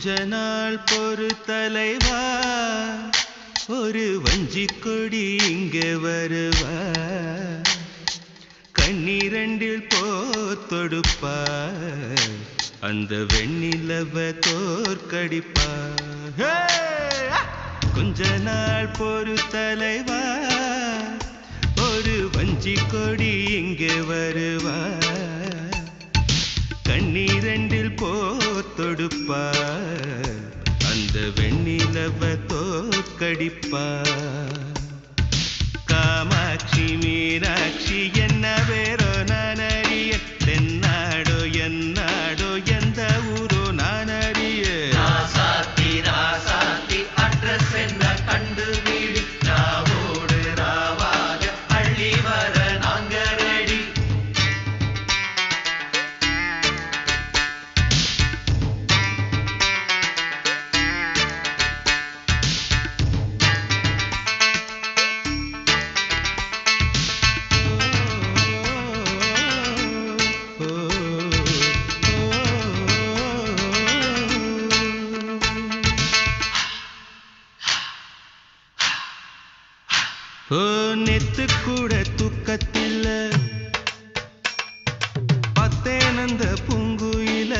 கொஞ்ச நாள் பொறு தலைவா, ஒரு வஞ்சிக் கொடி இங்கே வருவா, கண்ணீரண்டில் போத்தொடுப்பா, அந்த வெண்ணிலவ தோற்கடிப்பா. கொஞ்ச நாள் பொறு தலைவா, ஒரு வஞ்சிக் கொடி இங்கே வருவா, கண்ணீரண்டில் போத்தொடுப்பா, அந்த வெண்ணிலவ தோற்கடிப்பா. காமாட்சி மீனாட்சி என்ன வேறோ நான் அறிய, தென்னாடோ என்னாடோ எந்த ஊரோ நான் அறிய. ராசாத்தி ராசாத்தி அட்ரஸ் என்ன கண்டுபிடி, ராவோடு ராவாக அள்ளி வர நாங்க ரெடி. நெத்து கூட தூக்கத்தில்ல, பத்தேனந்த பூங்குயில,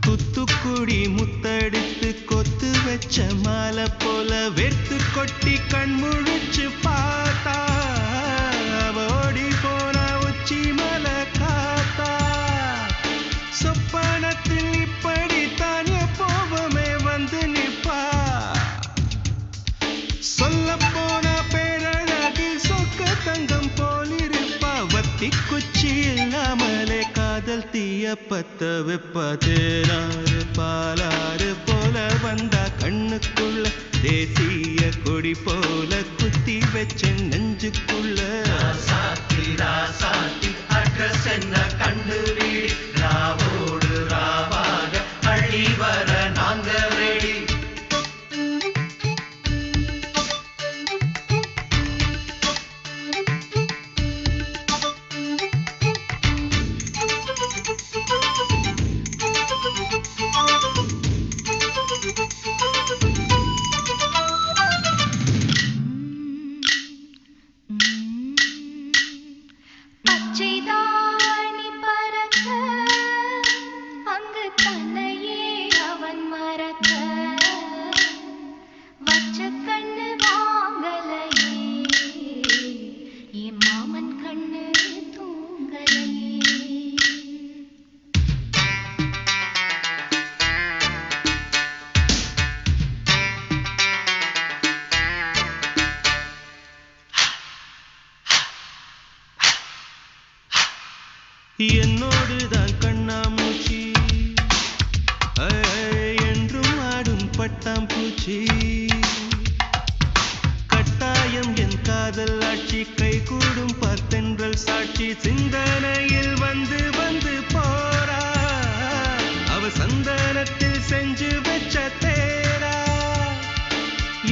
துத்துக்குடி முத்தடித்து கொத்து வச்ச மாலை போல வெத்து கொட்டி கண் முழிச்சு பார்த்தா, ஓடி போன உச்சி மலை காத்தா. சொப்பனத்தில் இப்படித்தான் எப்போவுமே வந்து நிப்பா, சொல்ல போன பேரழகில் சொக்க தங்கம் போலிருப்பா. வத்தி குச்சி இல்லாமலே காதல் தீய பத்த வெப்பா. தேனாறு பாலாறு போல வந்தா கண்ணுக்குள்ள, தேசிய கொடி போல குத்தி வச்ச நெஞ்சுக்குள்ள. ராசாத்தி ராசாத்தி அட்ரஸ் என்ன கண்டுபிடி, ராவோடு ராவாக அள்ளி வர நாங்க ரெடி. பச்சைதாணி பறக்க அங்கு தன்னையே அவன் மறக்க, வச்ச கண்ணு வாங்கலையே என் மாமன் கண்ணு தூங்கலையே. என்னோடுதான் கண்ணாமூச்சி, என்றும் ஆடும் பட்டாம்பூச்சி. கட்டாயம் என் காதல் ஆட்சி, கை கூடும் பார்த்தென்றல் சாட்சி. சிந்தனையில் வந்து வந்து போறா, அவ சந்தனத்தில் செஞ்சு வச்ச தேரா.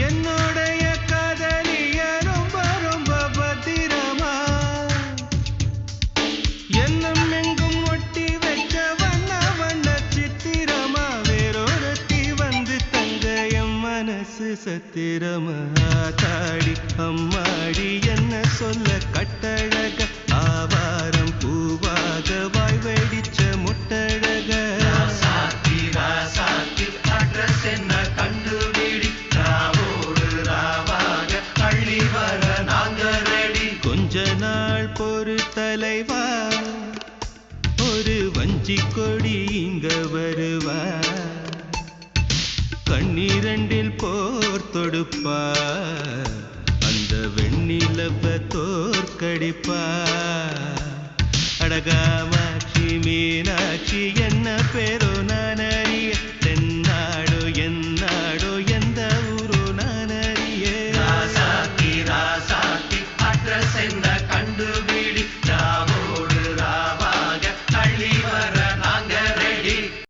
என்னுடைய காதலிய ரொம்ப ரொம்ப பத்திரமா, எண்ணம் எங்கும் ஒட்டி வச்ச வண்ண வண்ண சித்திரமா. வேறொருத்தி வந்து தங்க என் மனசு சத்திரமா. தாடி அம்மாடி என்ன சொல்ல கட்டழக, ஆவாரம் பூவாக வாய் வெடிச்ச முட்டழக. ராசாத்தி ராசாத்தி அட்ரஸ் என்ன கண்டுபிடி, ராவோடு ராவாக அள்ளி வர நாங்க ரெடி. கொஞ்ச நாள் பொறு தலைவா, ஒரு வஞ்சிக் கொடி இங்க வருவா, கண்ணீரண்டில் போர்த்தொடுப்பா, அந்த வெண்ணிலவ தோற்கடிப்பா. அடகாம